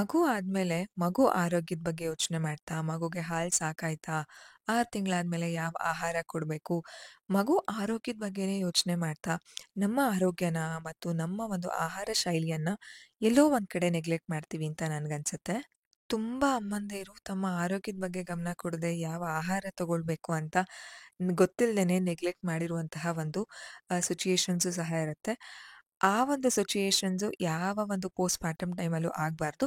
ಮಗು ಆದ್ಮೇಲೆ ಮಗು ಆರೋಗ್ಯದ ಬಗ್ಗೆ ಯೋಚನೆ ಮಾಡ್ತಾ, ಮಗುಗೆ ಹಾಲು ಸಾಕಾಯ್ತಾ? 6 ತಿಂಗಳಾದ್ಮೇಲೆ ಯಾವ ಆಹಾರ ಕೊಡಬೇಕು? ಮಗು ಆರೋಗ್ಯದ ಬಗ್ಗೆನೇ ಯೋಚನೆ ಮಾಡ್ತಾ, ನಮ್ಮ ಆರೋಗ್ಯನ ಮತ್ತು ನಮ್ಮ ಒಂದು ಆಹಾರ ಶೈಲಿಯನ್ನ ಎಲ್ಲೋ ಒಂದ್ ಕಡೆ ನೆಗ್ಲೆಕ್ಟ್ ಮಾಡ್ತೀವಿ ಅಂತ ನನ್ಗನ್ಸುತ್ತೆ. ತುಂಬಾ ಅಮ್ಮಂದಿರು ತಮ್ಮ ಆರೋಗ್ಯದ ಬಗ್ಗೆ ಗಮನ ಕೊಡದೆ ಯಾವ ಆಹಾರ ತಗೊಳ್ಬೇಕು ಅಂತ ಗೊತ್ತಿಲ್ದೇನೆ ನೆಗ್ಲೆಕ್ಟ್ ಮಾಡಿರುವಂತಹ ಒಂದು ಸಿಚುಯೇಷನ್ಸು ಸಹ ಇರುತ್ತೆ. ಆ ಒಂದು ಸಿಚುಯೇಷನ್ಸು ಯಾವ ಒಂದು ಪೋಸ್ಟ್ ಪಾರ್ಟಮ್ ಟೈಮಲ್ಲೂ ಆಗಬಾರ್ದು.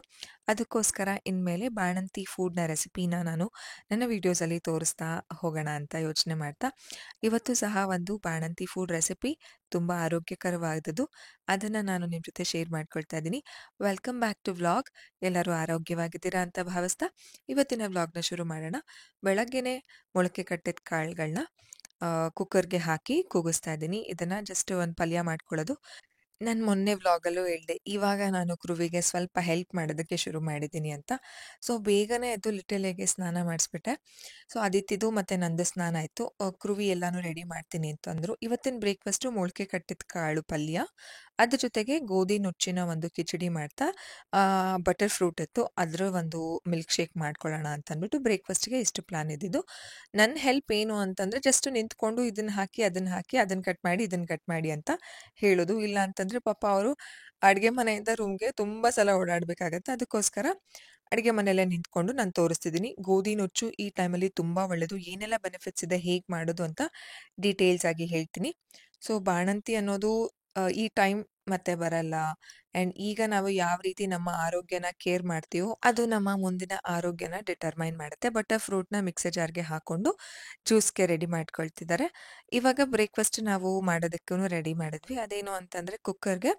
ಅದಕ್ಕೋಸ್ಕರ ಇನ್ಮೇಲೆ ಬಾಣಂತಿ ಫುಡ್‌ನ ರೆಸಿಪಿನ ನಾನು ನನ್ನ ವಿಡಿಯೋಸಲ್ಲಿ ತೋರಿಸ್ತಾ ಹೋಗೋಣ ಅಂತ ಯೋಚನೆ ಮಾಡ್ತಾ, ಇವತ್ತು ಸಹ ಒಂದು ಬಾಣಂತಿ ಫುಡ್ ರೆಸಿಪಿ ತುಂಬ ಆರೋಗ್ಯಕರವಾದದ್ದು. ಅದನ್ನ ನಾನು ನಿಮ್ಮ ಜೊತೆ ಶೇರ್ ಮಾಡ್ಕೊಳ್ತಾ ಇದ್ದೀನಿ. Welcome back to vlog. ಎಲ್ಲರೂ ಆರೋಗ್ಯವಾಗಿದ್ದೀರಾ ಅಂತ ಭಾವಿಸ್ತಾ ಇವತ್ತಿನ ವ್ಲಾಗ್‌ನ ಶುರು ಮಾಡೋಣ. ಬೆಳಗ್ಗೆನೆ ಮೊಳಕೆ ಕಟ್ಟಿದ ಕಾಳುಗಳನ್ನ ಕುಕ್ಕರ್‌ಗೆ ಹಾಕಿ ಕೂಗಿಸ್ತಾ ಇದ್ದೀನಿ. ಇದನ್ನ ಜಸ್ಟ್ ಒಂದು ಪಲ್ಯ ಮಾಡ್ಕೊಳ್ಳೋದು. ನಾನು ಮೊನ್ನೆ ವ್ಲಾಗಲ್ಲೂ ಹೇಳ್ದೆ, ಇವಾಗ ನಾನು ಕ್ರುವಿಗೆ ಸ್ವಲ್ಪ ಹೆಲ್ಪ್ ಮಾಡೋದಕ್ಕೆ ಶುರು ಮಾಡಿದ್ದೀನಿ ಅಂತ. ಸೊ, ಬೇಗನೆ ಎದ್ದು ಲಿಟಲ್ ಎಗೆ ಸ್ನಾನ ಮಾಡಿಸ್ಬಿಟ್ಟೆ. ಸೊ, ಅದಿತಿದು ಮತ್ತೆ ನಂದು ಸ್ನಾನ ಆಯಿತು. ಕ್ರುವಿ ಎಲ್ಲಾನು ರೆಡಿ ಮಾಡ್ತೀನಿ ಅಂತಂದ್ರು. ಇವತ್ತಿನ ಬ್ರೇಕ್‌ಫಾಸ್ಟು ಮೊಳಕೆ ಕಟ್ಟಿದ ಕಾಳು ಪಲ್ಯ, ಅದ್ರ ಜೊತೆಗೆ ಗೋಧಿ ನುಚ್ಚಿನ ಒಂದು ಕಿಚಡಿ ಮಾಡ್ತಾ, ಬಟರ್ ಫ್ರೂಟ್ ಇತ್ತು. ಅದ್ರ ಒಂದು ಮಿಲ್ಕ್ ಶೇಕ್ ಮಾಡ್ಕೊಳ್ಳೋಣ ಅಂತಂದ್ಬಿಟ್ಟು ಬ್ರೇಕ್‌ಫಾಸ್ಟ್‌ಗೆ ಇಷ್ಟು ಪ್ಲಾನ್ ಇದ್ದಿದ್ದು. ನನ್ನ ಹೆಲ್ಪ್ ಏನು ಅಂತಂದ್ರೆ ಜಸ್ಟ್ ನಿಂತ್ಕೊಂಡು ಇದನ್ನ ಹಾಕಿ, ಅದನ್ನ ಕಟ್ ಮಾಡಿ, ಇದನ್ನ ಕಟ್ ಮಾಡಿ ಅಂತ ಹೇಳೋದು. ಇಲ್ಲ ಅಂತಂದ್ರೆ ಪಾಪ ಅವರು ಅಡ್ಗೆ ಮನೆಯಿಂದ ರೂಮ್‌ಗೆ ತುಂಬಾ ಸಲ ಓಡಾಡ್ಬೇಕಾಗತ್ತೆ. ಅದಕ್ಕೋಸ್ಕರ ಅಡ್ಗೆ ಮನೆಯಲ್ಲೇ ನಿಂತ್ಕೊಂಡು ನಾನು ತೋರಿಸ್ತಿದ್ದೀನಿ. ಗೋಧಿ ನುಚ್ಚು ಈ ಟೈಮಲ್ಲಿ ತುಂಬಾ ಒಳ್ಳೆಯದು. ಏನೆಲ್ಲ ಬೆನಿಫಿಟ್ಸ್ ಇದೆ, ಹೇಗೆ ಮಾಡೋದು ಅಂತ ಡೀಟೇಲ್ಸ್ ಆಗಿ ಹೇಳ್ತೀನಿ. ಸೊ, ಬಾಣಂತಿ ಅನ್ನೋದು ಈ ಟೈಮ್ ಮತ್ತೆ ಬರಲ್ಲ. ಆ್ಯಂಡ್ ಈಗ ನಾವು ಯಾವ ರೀತಿ ನಮ್ಮ ಆರೋಗ್ಯನ ಕೇರ್ ಮಾಡ್ತೀವೋ, ಅದು ನಮ್ಮ ಮುಂದಿನ ಆರೋಗ್ಯನ ಡಿಟರ್ಮೈನ್ ಮಾಡುತ್ತೆ. ಬಟರ್ ಫ್ರೂಟ್‌ನ ಮಿಕ್ಸರ್ ಜಾರ್‌ಗೆ ಹಾಕೊಂಡು ಜ್ಯೂಸ್‌ಗೆ ರೆಡಿ ಮಾಡ್ಕೊಳ್ತಿದ್ದಾರೆ. ಇವಾಗ ಬ್ರೇಕ್‌ಫಾಸ್ಟ್ ನಾವು ಮಾಡೋದಕ್ಕೂ ರೆಡಿ ಮಾಡಿದ್ವಿ. ಅದೇನು ಅಂತಂದ್ರೆ ಕುಕ್ಕರ್‌ಗೆ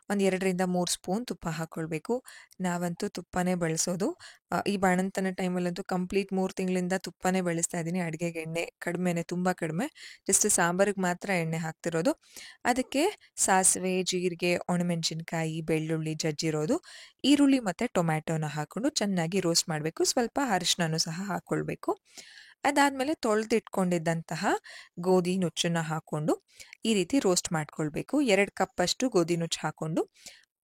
ಒಂದು 2ರಿಂದ 3 ಸ್ಪೂನ್ ತುಪ್ಪ ಹಾಕ್ಕೊಳ್ಬೇಕು. ನಾವಂತೂ ತುಪ್ಪನೇ ಬಳಸೋದು. ಈ ಬಾಣಂತನ ಟೈಮಲ್ಲಂತೂ ಕಂಪ್ಲೀಟ್ 3 ತಿಂಗಳಿಂದ ತುಪ್ಪನೇ ಬಳಸ್ತಾ ಇದ್ದೀನಿ. ಅಡುಗೆಗೆ ಎಣ್ಣೆ ಕಡಿಮೆನೆ, ತುಂಬಾ ಕಡಿಮೆ. ಜಸ್ಟ್ ಸಾಂಬಾರಿಗೆ ಮಾತ್ರ ಎಣ್ಣೆ ಹಾಕ್ತಿರೋದು. ಅದಕ್ಕೆ ಸಾಸಿವೆ, ಜೀರಿಗೆ, ಒಣಮೆಣಸಿನಕಾಯಿ, ಬೆಳ್ಳುಳ್ಳಿ ಜಜ್ಜಿರೋದು, ಈರುಳ್ಳಿ ಮತ್ತೆ ಟೊಮ್ಯಾಟೋನ ಹಾಕೊಂಡು ಚೆನ್ನಾಗಿ ರೋಸ್ಟ್ ಮಾಡಬೇಕು. ಸ್ವಲ್ಪ ಅರಿಶಿನನೂ ಸಹ ಹಾಕ್ಕೊಳ್ಬೇಕು. ಅದಾದ್ಮೇಲೆ ತೊಳೆದಿಟ್ಕೊಂಡಿದ್ದಂತಹ ಗೋಧಿ ನುಚ್ಚನ್ನ ಹಾಕೊಂಡು ಈ ರೀತಿ ರೋಸ್ಟ್ ಮಾಡ್ಕೊಳ್ಬೇಕು. 2 ಕಪ್ಪಷ್ಟು ಗೋಧಿ ನುಚ್ಚು ಹಾಕೊಂಡು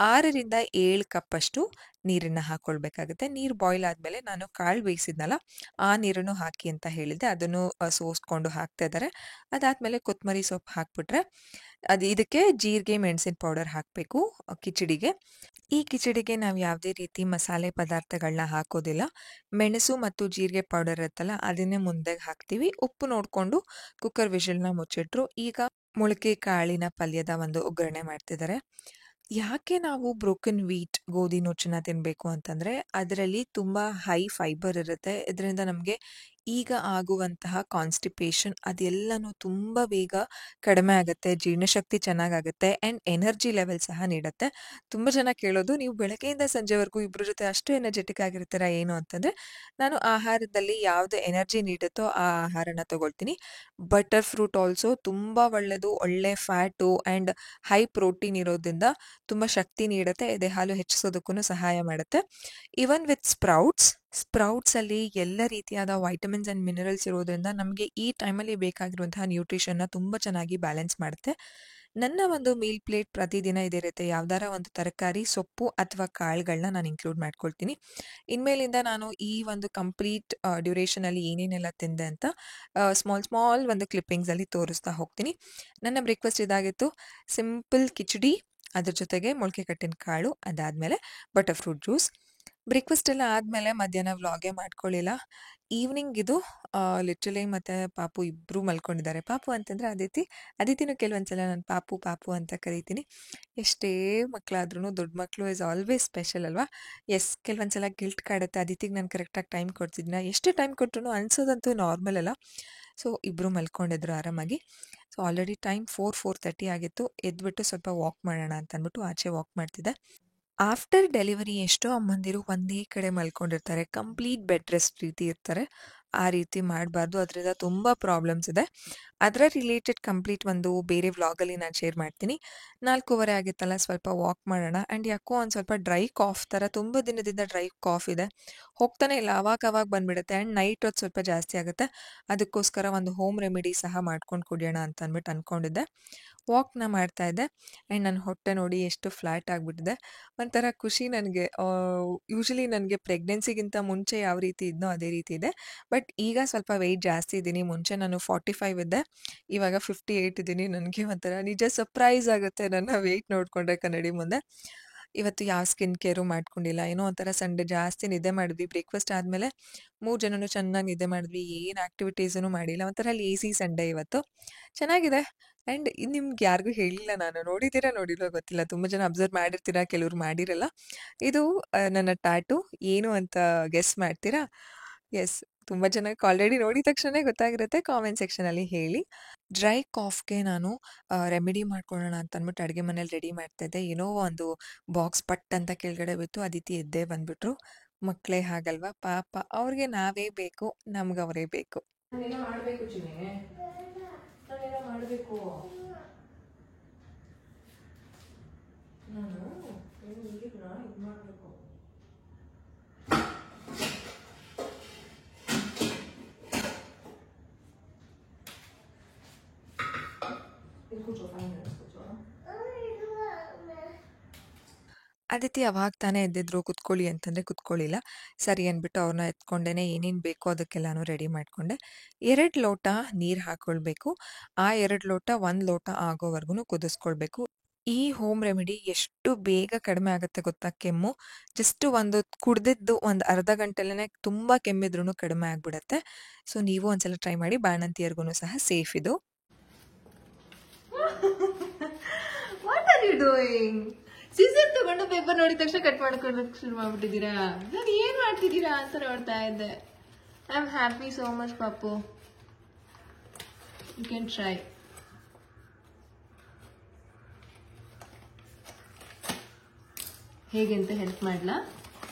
6ರಿಂದ 7 ಕಪ್ಪಷ್ಟು ನೀರನ್ನ ಹಾಕೊಳ್ಬೇಕಾಗುತ್ತೆ. ನೀರು ಬಾಯ್ಲ್ ಆದ್ಮೇಲೆ ನಾನು ಕಾಳು ಬೇಯಿಸಿದ್ನಲ್ಲ, ಆ ನೀರನ್ನು ಹಾಕಿ ಅಂತ ಹೇಳಿದ್ದೆ. ಅದನ್ನು ಸೋಸ್ಕೊಂಡು ಹಾಕ್ತಾ ಇದ್ದಾರೆ. ಅದಾದ್ಮೇಲೆ ಕೊತ್ತಂಬರಿ ಸೊಪ್ಪು ಹಾಕ್ಬಿಟ್ರೆ ಇದಕ್ಕೆ ಜೀರಿಗೆ, ಮೆಣಸಿನ ಪೌಡರ್ ಹಾಕಬೇಕು ಕಿಚಡಿಗೆ. ಈ ಕಿಚಡಿಗೆ ನಾವು ಯಾವುದೇ ರೀತಿ ಮಸಾಲೆ ಪದಾರ್ಥಗಳನ್ನ ಹಾಕೋದಿಲ್ಲ. ಮೆಣಸು ಮತ್ತು ಜೀರಿಗೆ ಪೌಡರ್ ಇರುತ್ತಲ್ಲ, ಅದನ್ನೇ ಮುಂದೆ ಹಾಕ್ತೀವಿ. ಉಪ್ಪು ನೋಡ್ಕೊಂಡು ಕುಕ್ಕರ್ ವಿಷಲ್‌ನ ಮುಚ್ಚಿಟ್ರು. ಈಗ ಮೊಳಕೆ ಕಾಳಿನ ಪಲ್ಯದ ಒಂದು ಒಗ್ಗರಣೆ ಮಾಡ್ತಿದ್ದಾರೆ. ಯಾಕೆ ನಾವು ಬ್ರೋಕನ್ ವೀಟ್ ಗೋಧಿ ನುಚ್ಚನ್ನ ತಿನ್ಬೇಕು ಅಂತಂದ್ರೆ, ಅದರಲ್ಲಿ ತುಂಬಾ ಹೈ ಫೈಬರ್ ಇರುತ್ತೆ. ಇದರಿಂದ ನಮಗೆ ಈಗ ಆಗುವಂತಹ ಕಾನ್ಸ್ಟಿಪೇಷನ್ ಅದೆಲ್ಲನೂ ತುಂಬಾ ಬೇಗ ಕಡಿಮೆ ಆಗುತ್ತೆ. ಜೀರ್ಣಶಕ್ತಿ ಚೆನ್ನಾಗಾಗುತ್ತೆ ಆ್ಯಂಡ್ ಎನರ್ಜಿ ಲೆವೆಲ್ ಸಹ ನೀಡುತ್ತೆ. ತುಂಬ ಜನ ಕೇಳೋದು, ನೀವು ಬೆಳಗ್ಗೆಯಿಂದ ಸಂಜೆವರೆಗೂ ಇಬ್ರ ಜೊತೆ ಅಷ್ಟು ಎನರ್ಜೆಟಿಕ್ ಆಗಿರ್ತೀರಾ ಏನು ಅಂತಂದ್ರೆ, ನಾನು ಆಹಾರದಲ್ಲಿ ಯಾವ್ದು ಎನರ್ಜಿ ನೀಡುತ್ತೋ ಆ ಆಹಾರನ ತಗೊಳ್ತೀನಿ. ಬಟರ್ ಫ್ರೂಟ್ ಆಲ್ಸೋ ತುಂಬಾ ಒಳ್ಳೆಯದು. ಒಳ್ಳೆ ಫ್ಯಾಟು ಆ್ಯಂಡ್ ಹೈ ಪ್ರೋಟೀನ್ ಇರೋದ್ರಿಂದ ತುಂಬಾ ಶಕ್ತಿ ನೀಡುತ್ತೆ. ಎದೆ ಹಾಲು ಹೆಚ್ಚಿಸೋದಕ್ಕೂ ಸಹಾಯ ಮಾಡುತ್ತೆ. ಈವನ್ ವಿತ್ ಸ್ಪ್ರೌಟ್ಸಲ್ಲಿ ಎಲ್ಲ ರೀತಿಯಾದ ವೈಟಮಿನ್ಸ್ ಆ್ಯಂಡ್ ಮಿನರಲ್ಸ್ ಇರೋದ್ರಿಂದ ನಮಗೆ ಈ ಟೈಮಲ್ಲಿ ಬೇಕಾಗಿರುವಂತಹ ನ್ಯೂಟ್ರಿಷನ್ನ ತುಂಬ ಚೆನ್ನಾಗಿ ಬ್ಯಾಲೆನ್ಸ್ ಮಾಡುತ್ತೆ. ನನ್ನ ಒಂದು ಮೀಲ್ ಪ್ಲೇಟ್ ಪ್ರತಿದಿನ ಇದಿರುತ್ತೆ. ಯಾವ್ದಾರ ಒಂದು ತರಕಾರಿ, ಸೊಪ್ಪು ಅಥವಾ ಕಾಳುಗಳನ್ನ ನಾನು ಇನ್ಕ್ಲೂಡ್ ಮಾಡ್ಕೊಳ್ತೀನಿ. ಇನ್ಮೇಲಿಂದ ನಾನು ಈ ಒಂದು ಕಂಪ್ಲೀಟ್ ಡ್ಯೂರೇಷನಲ್ಲಿ ಏನೇನೆಲ್ಲ ತಿಂದೆ ಅಂತ ಸ್ಮಾಲ್ ಒಂದು ಕ್ಲಿಪ್ಪಿಂಗ್ಸಲ್ಲಿ ತೋರಿಸ್ತಾ ಹೋಗ್ತೀನಿ. ನನ್ನ ಬ್ರೇಕ್‌ಫಾಸ್ಟ್ ಇದಾಗಿತ್ತು. ಸಿಂಪಲ್ ಕಿಚಡಿ, ಅದ್ರ ಜೊತೆಗೆ ಮೊಳಕೆ ಕಟ್ಟಿನ ಕಾಳು, ಅದಾದ್ಮೇಲೆ ಬಟರ್ ಫ್ರೂಟ್ ಜ್ಯೂಸ್. ಬ್ರೇಕ್‌ಫಾಸ್ಟ್ ಎಲ್ಲ ಆದ್ಮೇಲೆ ಮಧ್ಯಾಹ್ನ ವ್ಲಾಗೇ ಮಾಡ್ಕೊಳ್ಳಿಲ್ಲ. ಈವ್ನಿಂಗ್ ಇದು ಲಿಟ್ರಲಿ ಮತ್ತೆ ಪಾಪು ಇಬ್ರೂ ಮಲ್ಕೊಂಡಿದ್ದಾರೆ. ಪಾಪು ಅಂತಂದ್ರೆ ಅದಿತಿನೂ ಕೆಲವೊಂದ್ಸಲ ನಾನು ಪಾಪು ಅಂತ ಕರಿತೀನಿ. ಎಷ್ಟೇ ಮಕ್ಕಳಾದ್ರೂ ದೊಡ್ಡ ಮಕ್ಕಳು ಈಸ್ ಆಲ್ವೇಸ್ ಸ್ಪೆಷಲ್ ಅಲ್ವಾ? ಎಸ್, ಕೆಲವೊಂದ್ಸಲ ಗಿಲ್ಟ್ ಕಾಡುತ್ತೆ. ಅದಿತಿಗೆ ನಾನು ಕರೆಕ್ಟಾಗಿ ಟೈಮ್ ಕೊಡ್ತಿದ್ನ, ಎಷ್ಟೇ ಟೈಮ್ ಕೊಟ್ರು ಅನ್ಸೋದಂತೂ ನಾರ್ಮಲ್ ಅಲ್ಲ. ಸೊ, ಇಬ್ರು ಮಲ್ಕೊಂಡಿದ್ರು ಆರಾಮಾಗಿ. ಸೊ, ಆಲ್ರೆಡಿ ಟೈಮ್ 4:30 ಆಗಿತ್ತು. ಎದ್ಬಿಟ್ಟು ಸ್ವಲ್ಪ ವಾಕ್ ಮಾಡೋಣ ಅಂತ ಅಂದ್ಬಿಟ್ಟು ಆಚೆ ವಾಕ್ ಮಾಡ್ತಿದ್ದೆ. ಆಫ್ಟರ್ ಡೆಲಿವರಿ ಎಷ್ಟೋ ಅಮ್ಮಂದಿರು ಒಂದೇ ಕಡೆ ಮಲ್ಕೊಂಡಿರ್ತಾರೆ. ಕಂಪ್ಲೀಟ್ ಬೆಡ್ ರೆಸ್ಟ್ ರೀತಿ ಇರ್ತಾರೆ. ಆ ರೀತಿ ಮಾಡಬಾರ್ದು. ಅದರಿಂದ ತುಂಬ ಪ್ರಾಬ್ಲಮ್ಸ್ ಇದೆ. ಅದರ ರಿಲೇಟೆಡ್ ಕಂಪ್ಲೀಟ್ ಒಂದು ಬೇರೆ ವ್ಲಾಗಲ್ಲಿ ನಾನು ಶೇರ್ ಮಾಡ್ತೀನಿ. 4:30 ಆಗಿತ್ತಲ್ಲ, ಸ್ವಲ್ಪ ವಾಕ್ ಮಾಡೋಣ. ಆ್ಯಂಡ್ ಯಾಕೋ ಒಂದು ಸ್ವಲ್ಪ ಡ್ರೈ ಕಾಫ್ ಥರ ತುಂಬ ದಿನದಿಂದ ಡ್ರೈ ಕಾಫ್ ಇದೆ. ಹೋಗ್ತಾನೆ ಇಲ್ಲ, ಅವಾಗ ಬಂದ್ಬಿಡುತ್ತೆ. ಆ್ಯಂಡ್ ನೈಟ್ ಹೊತ್ತು ಸ್ವಲ್ಪ ಜಾಸ್ತಿ ಆಗುತ್ತೆ. ಅದಕ್ಕೋಸ್ಕರ ಒಂದು ಹೋಮ್ ರೆಮಿಡಿ ಸಹ ಮಾಡ್ಕೊಂಡು ಕುಡಿಯೋಣ ಅಂತ ಅಂದ್ಬಿಟ್ಟು ಅಂದ್ಕೊಂಡಿದ್ದೆ. ವಾಕ್‌ನ ಮಾಡ್ತಾ ಇದ್ದೆ. ಆ್ಯಂಡ್ ನನ್ನ ಹೊಟ್ಟೆ ನೋಡಿ ಎಷ್ಟು ಫ್ಲಾಟ್ ಆಗಿಬಿಟ್ಟಿದೆ. ಒಂಥರ ಖುಷಿ ನನಗೆ. ಯೂಶುವಲಿ ನನಗೆ ಪ್ರೆಗ್ನೆನ್ಸಿಗಿಂತ ಮುಂಚೆ ಯಾವ ರೀತಿ ಇದ್ನೋ ಅದೇ ರೀತಿ ಇದೆ. ಬಟ್ ಈಗ ಸ್ವಲ್ಪ ವೆಯ್ಟ್ ಜಾಸ್ತಿ ಇದ್ದೀನಿ. ಮುಂಚೆ ನಾನು 45 ಇದ್ದೆ. ಇವಾಗ 58 ಇದ್ದೀನಿ. ನನಗೆ ಒಂಥರ ನಿಜ ಸರ್ಪ್ರೈಸ್ ಆಗುತ್ತೆ ನನ್ನ ವೆಯ್ಟ್ ನೋಡಿಕೊಂಡ್ರೆ ಕನ್ನಡಿ ಮುಂದೆ. ಇವತ್ತು ಯಾವ ಸ್ಕಿನ್ ಕೇರು ಮಾಡ್ಕೊಂಡಿಲ್ಲ. ಏನೋ ಒಂಥರ ಸಂಡೇ ಜಾಸ್ತಿ ನಿದ್ದೆ ಮಾಡಿದ್ವಿ. ಬ್ರೇಕ್‌ಫಾಸ್ಟ್ ಆದಮೇಲೆ 3 ಜನನು ಚೆನ್ನಾಗಿ ನಿದ್ದೆ ಮಾಡಿದ್ವಿ. ಏನು ಆಕ್ಟಿವಿಟೀಸೂ ಮಾಡಿಲ್ಲ. ಒಂಥರ ಲೇಸಿ ಸಂಡೇ ಇವತ್ತು. ಚೆನ್ನಾಗಿದೆ. ಆ್ಯಂಡ್ ನಿಮ್ಗೆ ಯಾರಿಗೂ ಹೇಳಿಲ್ಲ ನಾನು. ನೋಡಿದ್ದೀರಾ ನೋಡಿಲ್ವೋ ಗೊತ್ತಿಲ್ಲ. ತುಂಬ ಜನ ಅಬ್ಸರ್ವ್ ಮಾಡಿರ್ತೀರಾ, ಕೆಲವ್ರು ಮಾಡಿರಲ್ಲ. ಇದು ನನ್ನ ಟ್ಯಾಟೂ. ಏನು ಅಂತ ಗೆಸ್ ಮಾಡ್ತೀರಾ? ಯೆಸ್. ತುಂಬ ಜನಕ್ಕೆ ಆಲ್ರೆಡಿ ನೋಡಿದ ತಕ್ಷಣನೇ ಗೊತ್ತಾಗಿರುತ್ತೆ. ಕಾಮೆಂಟ್ ಸೆಕ್ಷನಲ್ಲಿ ಹೇಳಿ. ಡ್ರೈ ಕಾಫ್‌ಗೆ ನಾನು ರೆಮಿಡಿ ಮಾಡ್ಕೊಳ್ಳೋಣ ಅಂತ ಅಂದ್ಬಿಟ್ಟು ಅಡುಗೆ ಮನೇಲಿ ರೆಡಿ ಮಾಡ್ತಾಯಿದ್ದೆ. ಏನೋ ಒಂದು ಬಾಕ್ಸ್ ಪಟ್ ಅಂತ ಕೆಳಗಡೆ ಬಿತ್ತು. ಅದಿತಿ ಎದ್ದೇ ಬಂದ್ಬಿಟ್ರು. ಮಕ್ಕಳೇ ಹಾಗಲ್ವಾ ಪಾಪ. ಅವ್ರಿಗೆ ನಾವೇ ಬೇಕು, ನಮ್ಗೆ ಅವರೇ ಬೇಕು. ನಾನೇನೋ ಮಾಡಬೇಕು ಚಿನ್ನಿ. ನಾನೇನೋ ಮಾಡಬೇಕು. ನಾನು ನೀರನ್ನ ಇದು ಮಾಡಬೇಕು. ಕೂರ್ಚೋ, ಫೈನ್ ಕೂರ್ಚೋ. ಅದಿತಿ ಅವಾಗ ತಾನೇ ಎದ್ದಿದ್ರು. ಕುತ್ಕೊಳ್ಳಿ ಅಂತಂದರೆ ಕುತ್ಕೊಳ್ಳಿಲ್ಲ. ಸರಿ ಅಂದ್ಬಿಟ್ಟು ಅವ್ರನ್ನ ಎತ್ಕೊಂಡೇನೆ ಏನೇನು ಬೇಕೋ ಅದಕ್ಕೆಲ್ಲನೂ ರೆಡಿ ಮಾಡಿಕೊಂಡೆ. 2 ಲೋಟ ನೀರು ಹಾಕ್ಕೊಳ್ಬೇಕು. ಆ 2 ಲೋಟ 1 ಲೋಟ ಆಗೋವರೆಗೂ ಕುದಿಸ್ಕೊಳ್ಬೇಕು. ಈ ಹೋಮ್ ರೆಮಿಡಿ ಎಷ್ಟು ಬೇಗ ಕಡಿಮೆ ಆಗುತ್ತೆ ಗೊತ್ತಾ ಕೆಮ್ಮು. ಜಸ್ಟ್ ಒಂದು ಕುಡ್ದಿದ್ದು ಒಂದು ಅರ್ಧ ಗಂಟೆಲೇ ತುಂಬ ಕೆಮ್ಮಿದ್ರೂ ಕಡಿಮೆ ಆಗಿಬಿಡುತ್ತೆ. ಸೊ ನೀವು ಒಂದ್ಸಲ ಟ್ರೈ ಮಾಡಿ. ಬಾಣಂತಿಯರ್ಗೂ ಸಹ ಸೇಫ್ ಇದು. What are you doing? Scissor ತಗೊಂಡು ಪೇಪರ್ ನೋಡಿದ ತಕ್ಷಣ ಕಟ್ ಮಾಡ್ಕೊಳ್ಳೋಕೆ ಶುರು ಮಾಡ್ಬಿಟ್ಟಿದ್ದೀರಾ? ನಾನು ಏನು ಮಾಡ್ತಿದ್ದೀರಾ ಅಂತ ನೋಡ್ತಾ ಇದ್ದೆ. I am happy so much ಪಾಪು. You can try. ಹೇಗೆ ಅಂತ ಹೆಲ್ಪ್ ಮಾಡಲಾ?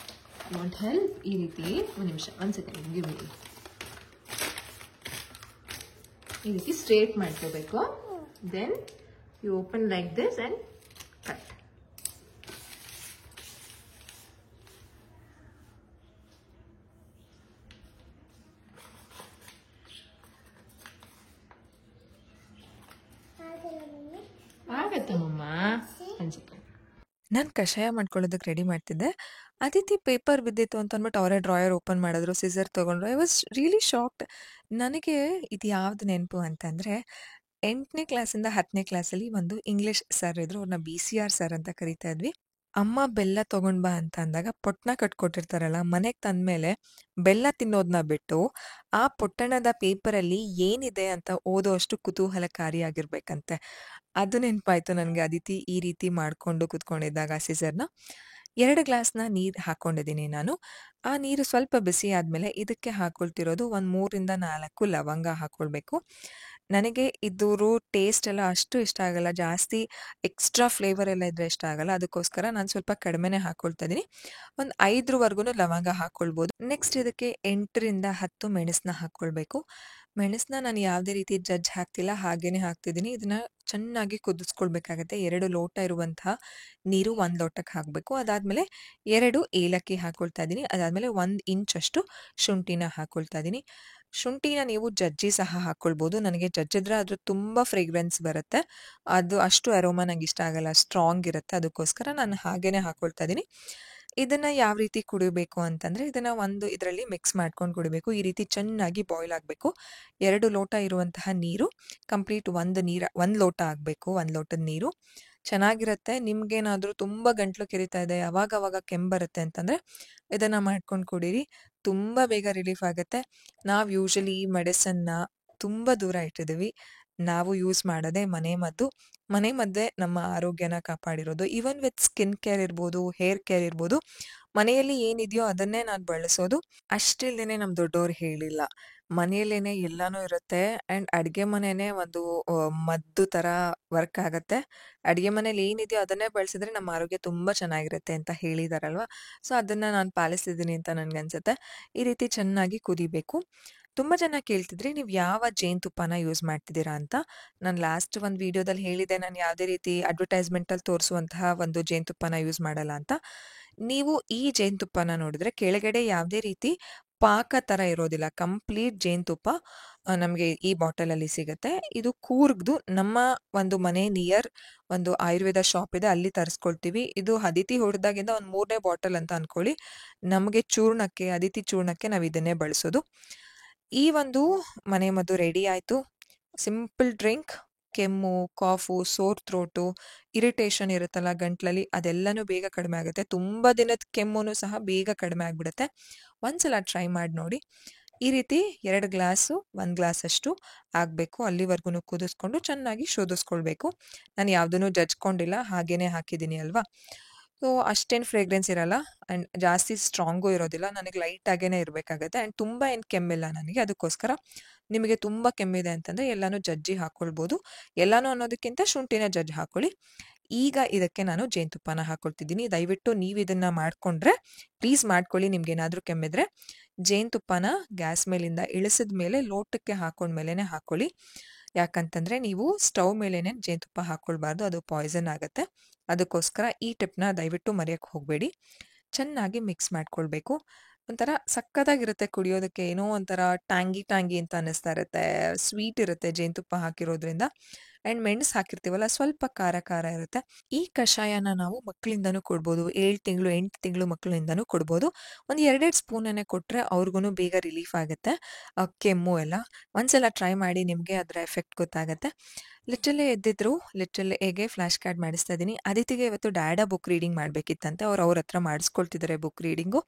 Want help? ಈ ರೀತಿ ಒಂದು ನಿಮಿಷ, ಒಂದು ಸೆಕೆಂಡ್ ಗಿವ್ ಮಿ. ಈ ರೀತಿ ಸ್ಟ್ರೇಟ್ ಮಾಡ್ಕೋಬೇಕು. Then you open like this and cut. ಆಗತ್ತಮ್ಮ. ಒಂದು ಸೆಕೆಂಡ್. ನಾನು ಕಷಾಯ ಮಾಡ್ಕೊಳ್ಳೋದಕ್ಕೆ ರೆಡಿ ಮಾಡ್ತಿದ್ದೆ. ಅದಿತಿ ಪೇಪರ್ ಬಿದ್ದಿತ್ತು ಅಂತ ಅಂದ್ಬಿಟ್ಟು ಅವರೇ ಡ್ರಾಯರ್ ಓಪನ್ ಮಾಡಿದ್ರು, ಸಿಸರ್ ತೊಗೊಂಡ್ರು. I was really shocked. ನನಗೆ ಇದು ಯಾವ್ದು ನೆನಪು ಅಂತಂದರೆ, 8ನೇ ಕ್ಲಾಸಿಂದ 10ನೇ ಕ್ಲಾಸಲ್ಲಿ ಒಂದು ಇಂಗ್ಲೀಷ್ ಸರ್ ಇದ್ರು. ಅವ್ರನ್ನ BCR ಸರ್ ಅಂತ ಕರಿತಾ ಇದ್ವಿ. ಅಮ್ಮ ಬೆಲ್ಲ ತೊಗೊಂಡು ಬಾ ಅಂತ ಅಂದಾಗ ಪೊಟ್ಟಣ ಕಟ್ಕೊಟ್ಟಿರ್ತಾರಲ್ಲ, ಮನೆಗೆ ತಂದಮೇಲೆ ಬೆಲ್ಲ ತಿನ್ನೋದನ್ನ ಬಿಟ್ಟು ಆ ಪೊಟ್ಟಣದ ಪೇಪರಲ್ಲಿ ಏನಿದೆ ಅಂತ ಓದೋಷ್ಟು ಕುತೂಹಲಕಾರಿಯಾಗಿರ್ಬೇಕಂತೆ. ಅದು ನೆನಪಾಯ್ತು ನನಗೆ. ಅದಿತಿ ಈ ರೀತಿ ಮಾಡಿಕೊಂಡು ಕೂತ್ಕೊಂಡಿದ್ದಾಗ ಸಿಸರ್ನ 2 ಗ್ಲಾಸ್‌ನ ನೀರು ಹಾಕ್ಕೊಂಡಿದ್ದೀನಿ ನಾನು. ಆ ನೀರು ಸ್ವಲ್ಪ ಬಿಸಿ ಆದಮೇಲೆ ಇದಕ್ಕೆ ಹಾಕ್ಕೊಳ್ತಿರೋದು ಒಂದು 3ರಿಂದ 4 ಲವಂಗ ಹಾಕ್ಕೊಳ್ಬೇಕು. ನನಗೆ ಇದ್ರ ಟೇಸ್ಟ್ ಎಲ್ಲ ಅಷ್ಟು ಇಷ್ಟ ಆಗಲ್ಲ. ಜಾಸ್ತಿ ಎಕ್ಸ್ಟ್ರಾ ಫ್ಲೇವರ್ ಎಲ್ಲ ಇದ್ದರೆ ಇಷ್ಟ ಆಗಲ್ಲ. ಅದಕ್ಕೋಸ್ಕರ ನಾನು ಸ್ವಲ್ಪ ಕಡಿಮೆನೇ ಹಾಕ್ಕೊಳ್ತಾ ಇದ್ದೀನಿ. ಒಂದು 5ವರೆಗೂ ಲವಂಗ ಹಾಕ್ಕೊಳ್ಬೋದು. ನೆಕ್ಸ್ಟ್ ಇದಕ್ಕೆ 8ರಿಂದ 10 ಮೆಣಸನ್ನ ಹಾಕ್ಕೊಳ್ಬೇಕು. ಮೆಣಸನ್ನ ನಾನು ಯಾವುದೇ ರೀತಿ ಜಜ್ಜಿ ಹಾಕ್ತಿಲ್ಲ, ಹಾಗೇನೇ ಹಾಕ್ತಿದ್ದೀನಿ. ಇದನ್ನ ಚೆನ್ನಾಗಿ ಕುದಿಸ್ಕೊಳ್ಬೇಕಾಗತ್ತೆ. 2 ಲೋಟ ಇರುವಂತಹ ನೀರು 1 ಲೋಟಕ್ಕೆ ಹಾಕಬೇಕು. ಅದಾದಮೇಲೆ 2 ಏಲಕ್ಕಿ ಹಾಕ್ಕೊಳ್ತಾ ಇದ್ದೀನಿ. ಅದಾದಮೇಲೆ 1 ಇಂಚಷ್ಟು ಶುಂಠಿನ ಹಾಕ್ಕೊಳ್ತಾ ಇದ್ದೀನಿ. ಶುಂಠಿನ ನೀವು ಜಜ್ಜಿ ಸಹ ಹಾಕ್ಕೊಳ್ಬೋದು. ನನಗೆ ಜಜ್ಜಿದ್ರೆ ಅದ್ರ ತುಂಬ ಫ್ರೇಗ್ರೆನ್ಸ್ ಬರುತ್ತೆ. ಅದು ಅಷ್ಟು ಅರೋಮಾ ನಂಗೆ ಇಷ್ಟ ಆಗಲ್ಲ, ಸ್ಟ್ರಾಂಗ್ ಇರುತ್ತೆ. ಅದಕ್ಕೋಸ್ಕರ ನಾನು ಹಾಗೇನೇ ಹಾಕ್ಕೊಳ್ತಾ ಇದ್ದೀನಿ. ಇದನ್ನು ಯಾವ ರೀತಿ ಕುಡಿಬೇಕು ಅಂತಂದರೆ, ಇದನ್ನು ಒಂದು ಇದರಲ್ಲಿ ಮಿಕ್ಸ್ ಮಾಡ್ಕೊಂಡು ಕುಡಿಬೇಕು. ಈ ರೀತಿ ಚೆನ್ನಾಗಿ ಬಾಯ್ಲ್ ಆಗಬೇಕು. 2 ಲೋಟ ಇರುವಂತಹ ನೀರು ಕಂಪ್ಲೀಟ್ 1 ಲೋಟ ಆಗಬೇಕು. 1 ಲೋಟದ ನೀರು ಚೆನ್ನಾಗಿರುತ್ತೆ. ನಿಮ್ಗೇನಾದರೂ ತುಂಬ ಗಂಟ್ಲು ಕೆರಿತಾ ಇದೆ, ಅವಾಗವಾಗ ಕೆಮ್ಮು ಬರುತ್ತೆ ಅಂತಂದರೆ ಇದನ್ನು ಮಾಡ್ಕೊಂಡು ಕುಡೀರಿ. ತುಂಬ ಬೇಗ ರಿಲೀಫ್ ಆಗುತ್ತೆ. ನಾವು ಯೂಶಲಿ ಮೆಡಿಸನ್ನ ತುಂಬ ದೂರ ಇಟ್ಟಿದ್ದೀವಿ. ನಾವು ಯೂಸ್ ಮಾಡೋದೇ ಮನೆ ಮದ್ದು. ಮನೆ ಮದ್ದೇ ನಮ್ಮ ಆರೋಗ್ಯನ ಕಾಪಾಡಿರೋದು. ಈವನ್ ವಿತ್ ಸ್ಕಿನ್ ಕೇರ್ ಇರ್ಬೋದು, ಹೇರ್ ಕೇರ್ ಇರ್ಬೋದು, ಮನೆಯಲ್ಲಿ ಏನಿದೆಯೋ ಅದನ್ನೇ ನಾನ್ ಬಳಸೋದು. ಅಷ್ಟಿಲ್ದೇನೆ ನಮ್ ದೊಡ್ಡೋರು ಹೇಳಿಲ್ಲ. ಮನೆಯಲ್ಲೇನೆ ಎಲ್ಲಾನು ಇರುತ್ತೆ ಅಂಡ್ ಅಡ್ಗೆ ಮನೆನೇ ಒಂದು ಮದ್ದು ತರ ವರ್ಕ್ ಆಗತ್ತೆ. ಅಡ್ಗೆ ಮನೇಲಿ ಏನಿದೆಯೋ ಅದನ್ನೇ ಬಳಸಿದ್ರೆ ನಮ್ಮ ಆರೋಗ್ಯ ತುಂಬಾ ಚೆನ್ನಾಗಿರುತ್ತೆ ಅಂತ ಹೇಳಿದಾರಲ್ವಾ. ಸೊ ಅದನ್ನ ನಾನ್ ಪಾಲಿಸ್ತಿದ್ದೀನಿ ಅಂತ ನನ್ಗನ್ಸುತ್ತೆ. ಈ ರೀತಿ ಚೆನ್ನಾಗಿ ಕುದಿಬೇಕು. ತುಂಬಾ ಜನ ಕೇಳ್ತಿದ್ರಿ, "ನೀವ್ ಯಾವ ಜೇನ್‌ತುಪ್ಪನ ಯೂಸ್ ಮಾಡ್ತಿದ್ದೀರಾ?" ಅಂತ. ನಾನ್ ಲಾಸ್ಟ್ ಒಂದ್ ವಿಡಿಯೋದಲ್ಲಿ ಹೇಳಿದೆ, ನಾನ್ ಯಾವ್ದೇ ರೀತಿ ಅಡ್ವರ್ಟೈಸ್‌ಮೆಂಟಲ್ಲಿ ತೋರಿಸುವಂತಹ ಒಂದು ಜೇನ್‌ತುಪ್ಪನ ಯೂಸ್ ಮಾಡಲ್ಲ ಅಂತ. ನೀವು ಈ ಜೇನ್‌ತುಪ್ಪನ ನೋಡಿದ್ರೆ ಕೆಳಗಡೆ ಯಾವ್ದೇ ರೀತಿ ಪಾಕ ತರ ಇರೋದಿಲ್ಲ. ಕಂಪ್ಲೀಟ್ ಜೇನ್‌ತುಪ್ಪ ನಮ್ಗೆ ಈ ಬಾಟಲಲ್ಲಿ ಸಿಗತ್ತೆ. ಇದು ಕೂರ್ಗ್‌ದು ನಮ್ಮ ಒಂದು ಮನೆ ನಿಯರ್ ಒಂದು ಆಯುರ್ವೇದ ಶಾಪ್ ಇದೆ. ಅಲ್ಲಿ ತರಿಸ್ಕೊಳ್ತೀವಿ. ಇದು ಅದಿತಿ ಹೊಡ್ದಾಗಿಂದ ಒಂದ್ 3ನೇ ಬಾಟಲ್ ಅಂತ ಅನ್ಕೊಳ್ಳಿ. ನಮಗೆ ಚೂರ್ಣಕ್ಕೆ, ಅದಿತಿ ಚೂರ್ಣಕ್ಕೆ ನಾವ್ ಇದನ್ನೇ ಬಳಸೋದು. ಈ ಒಂದು ಮನೆಮದ್ದು ರೆಡಿ ಆಯ್ತು. Simple drink. ಕೆಮ್ಮು, ಕಾಫು, ಸೋರ್ ಥ್ರೋಟು, ಇರಿಟೇಷನ್ ಇರುತ್ತಲ್ಲ ಗಂಟ್ಲಲ್ಲಿ ಅದೆಲ್ಲನೂ ಬೇಗ ಕಡಿಮೆ ಆಗುತ್ತೆ. ತುಂಬಾ ದಿನದ ಕೆಮ್ಮುನು ಸಹ ಬೇಗ ಕಡಿಮೆ ಆಗ್ಬಿಡುತ್ತೆ. ಒಂದ್ಸಲ ಟ್ರೈ ಮಾಡಿ ನೋಡಿ. ಈ ರೀತಿ 2 ಗ್ಲಾಸು, 1 ಗ್ಲಾಸಷ್ಟು ಆಗ್ಬೇಕು. ಅಲ್ಲಿವರ್ಗೂನು ಕುದಿಸ್ಕೊಂಡು ಚೆನ್ನಾಗಿ ಶೋಧಿಸ್ಕೊಳ್ಬೇಕು. ನಾನು ಯಾವ್ದನ್ನೂ ಜಜ್ಕೊಂಡಿಲ್ಲ. ಹಾಗೇನೆ ಹಾಕಿದ್ದೀನಿ ಅಲ್ವಾ. ಸೊ ಅಷ್ಟೇನು ಫ್ರೇಗ್ರೆನ್ಸ್ ಇರಲ್ಲ ಅಂಡ್ ಜಾಸ್ತಿ ಸ್ಟ್ರಾಂಗು ಇರೋದಿಲ್ಲ. ನನಗೆ ಲೈಟ್ ಆಗೇನೆ ಇರ್ಬೇಕಾಗತ್ತೆ ಅಂಡ್ ತುಂಬಾ ಏನ್ ಕೆಮ್ಮಿಲ್ಲ ನನಗೆ. ಅದಕ್ಕೋಸ್ಕರ ನಿಮಗೆ ತುಂಬಾ ಕೆಮ್ಮಿದೆ ಅಂತಂದ್ರೆ ಎಲ್ಲಾನು ಜಜ್ಜಿ ಹಾಕೊಳ್ಬೋದು. ಎಲ್ಲಾನು ಅನ್ನೋದಕ್ಕಿಂತ ಶುಂಠಿನ ಜಜ್ಜಿ ಹಾಕೊಳ್ಳಿ. ಈಗ ಇದಕ್ಕೆ ನಾನು ಜೇನ್‌ತುಪ್ಪನ ಹಾಕೊಳ್ತಿದ್ದೀನಿ. ದಯವಿಟ್ಟು ನೀವಿದನ್ನ ಮಾಡ್ಕೊಂಡ್ರೆ ಪ್ಲೀಸ್ ಮಾಡ್ಕೊಳ್ಳಿ ನಿಮ್ಗೇನಾದ್ರೂ ಕೆಮ್ಮಿದ್ರೆ. ಜೇನ್‌ತುಪ್ಪನ ಗ್ಯಾಸ್ ಮೇಲಿಂದ ಇಳಿಸಿದ ಮೇಲೆ ಲೋಟಕ್ಕೆ ಹಾಕೊಂಡ್ಮೇಲೆನೆ ಹಾಕೊಳ್ಳಿ. ಯಾಕಂತಂದ್ರೆ ನೀವು ಸ್ಟವ್ ಮೇಲೇನೆ ಜೇನ್‌ತುಪ್ಪ ಹಾಕೊಳ್ಬಾರ್ದು. ಅದು ಪಾಯ್ಸನ್ ಆಗತ್ತೆ. ಅದಕ್ಕೋಸ್ಕರ ಈ ಟಿಪ್‌ನ ದಯವಿಟ್ಟು ಮರೆಯಕ್ಕೆ ಹೋಗ್ಬೇಡಿ. ಚೆನ್ನಾಗಿ ಮಿಕ್ಸ್ ಮಾಡ್ಕೊಳ್ಬೇಕು. ಒಂಥರ ಸಕ್ಕತ್ತಾಗಿರುತ್ತೆ ಕುಡಿಯೋದಕ್ಕೆ. ಏನೋ ಒಂಥರ ಟ್ಯಾಂಗಿ ಟ್ಯಾಂಗಿ ಅಂತ ಅನ್ನಿಸ್ತಾ ಇರುತ್ತೆ. ಸ್ವೀಟ್ ಇರುತ್ತೆ ಜೇನ್‌ತುಪ್ಪ ಹಾಕಿರೋದ್ರಿಂದ. ಅಂಡ್ ಮೆಣಸು ಹಾಕಿರ್ತೀವಲ್ಲ ಸ್ವಲ್ಪ ಖಾರ ಖಾರ ಇರುತ್ತೆ. ಈ ಕಷಾಯನ ನಾವು ಮಕ್ಕಳಿಂದನೂ ಕೊಡ್ಬೋದು. 7 ತಿಂಗಳು, 8 ತಿಂಗಳು ಮಕ್ಕಳಿಂದನೂ ಕೊಡ್ಬೋದು. ಒಂದು 2 ಸ್ಪೂನನ್ನೇ ಕೊಟ್ರೆ ಅವ್ರಿಗೂನು ಬೇಗ ರಿಲೀಫ್ ಆಗುತ್ತೆ. ಕೆಮ್ಮು ಎಲ್ಲ. ಒಂದ್ಸಲ ಟ್ರೈ ಮಾಡಿ ನಿಮ್ಗೆ ಅದರ ಎಫೆಕ್ಟ್ ಗೊತ್ತಾಗತ್ತೆ. ಲಿಟರಲಿ ಎದ್ದಿದ್ರು. ಲಿಟರಲಿ ಹೇಗೆ ಫ್ಲಾಶ್ ಕಾರ್ಡ್ ಮಾಡಿಸ್ತಾ ಇದ್ದೀನಿ. ಅದಿತಿಗೆ ಇವತ್ತು ಡಾಡಾ ಬುಕ್ ರೀಡಿಂಗ್ ಮಾಡ್ಬೇಕಿತ್ತಂತೆ. ಅವ್ರ ಹತ್ರ ಮಾಡಿಸ್ಕೊಳ್ತಿದ್ದಾರೆ ಬುಕ್ ರೀಡಿಂಗು.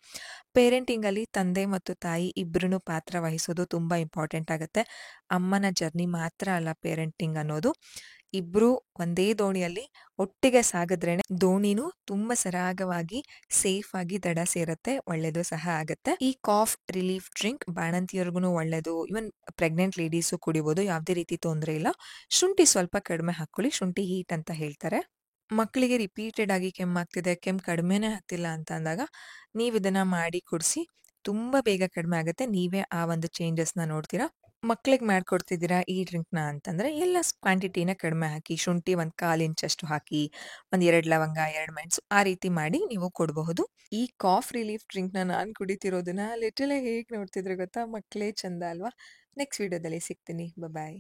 ಪೇರೆಂಟಿಂಗಲ್ಲಿ ತಂದೆ ಮತ್ತು ತಾಯಿ ಇಬ್ರೂ ಪಾತ್ರ ವಹಿಸೋದು ತುಂಬಾ ಇಂಪಾರ್ಟೆಂಟ್ ಆಗುತ್ತೆ. ಅಮ್ಮನ ಜರ್ನಿ ಮಾತ್ರ ಅಲ್ಲ ಪೇರೆಂಟಿಂಗ್ ಅನ್ನೋದು. ಇಬ್ರು ಒಂದೇ ದೋಣಿಯಲ್ಲಿ ಒಟ್ಟಿಗೆ ಸಾಗಿದ್ರೇನೆ ದೋಣಿನೂ ತುಂಬಾ ಸರಾಗವಾಗಿ, ಸೇಫ್ ಆಗಿ ದಡ ಸೇರತ್ತೆ. ಒಳ್ಳೇದು ಸಹ ಆಗತ್ತೆ. ಈ ಕಾಫ್ ರಿಲೀಫ್ ಡ್ರಿಂಕ್ ಬಾಣಂತಿಯರಿಗೂನು ಒಳ್ಳೇದು. ಈವನ್ ಪ್ರೆಗ್ನೆಂಟ್ ಲೇಡೀಸು ಕುಡಿಬೋದು. ಯಾವ್ದೇ ರೀತಿ ತೊಂದ್ರೆ ಇಲ್ಲ. ಶುಂಠಿ ಸ್ವಲ್ಪ ಕಡಿಮೆ ಹಾಕೊಳ್ಳಿ. ಶುಂಠಿ ಹೀಟ್ ಅಂತ ಹೇಳ್ತಾರೆ. ಮಕ್ಕಳಿಗೆ ರಿಪೀಟೆಡ್ ಆಗಿ ಕೆಮ್ಮಾಗ್ತಿದೆ, ಕೆಮ್ಮು ಕಡಿಮೆನೇ ಆಗ್ತಿಲ್ಲ ಅಂತ ಅಂದಾಗ, ನೀವಿದನ್ನ ಮಾಡಿ ಕುಡ್ಸಿ. ತುಂಬಾ ಬೇಗ ಕಡಿಮೆ ಆಗುತ್ತೆ. ನೀವೇ ಆ ಒಂದು ಚೇಂಜಸ್‌ನ ನೋಡ್ತೀರಾ. ಮಕ್ಳಿಗೆ ಮಾಡ್ಕೊಡ್ತಿದ್ದೀರಾ ಈ ಡ್ರಿಂಕ್‌ನ ಅಂತಂದ್ರೆ, ಎಲ್ಲ ಕ್ವಾಂಟಿಟಿನ ಕಡಿಮೆ ಹಾಕಿ. ಶುಂಠಿ 1 1/4 ಇಂಚಷ್ಟು ಹಾಕಿ, ಒಂದ್ 2 ಲವಂಗ, 2 ಮೆಣಸು ಆ ರೀತಿ ಮಾಡಿ ನೀವು ಕೊಡಬಹುದು. ಈ ಕಾಫ್ ರಿಲೀಫ್ ಡ್ರಿಂಕ್‌ನ ನಾನ್ ಕುಡಿತಿರೋದನ್ನ ಲಿಟರಲಿ ಹೇಗ್ ನೋಡ್ತಿದ್ರು ಗೊತ್ತಾ? ಮಕ್ಳೇ ಚಂದ ಅಲ್ವಾ? ನೆಕ್ಸ್ಟ್ ವಿಡಿಯೋದಲ್ಲಿ ಸಿಗ್ತೀನಿ. ಬಾಯ್.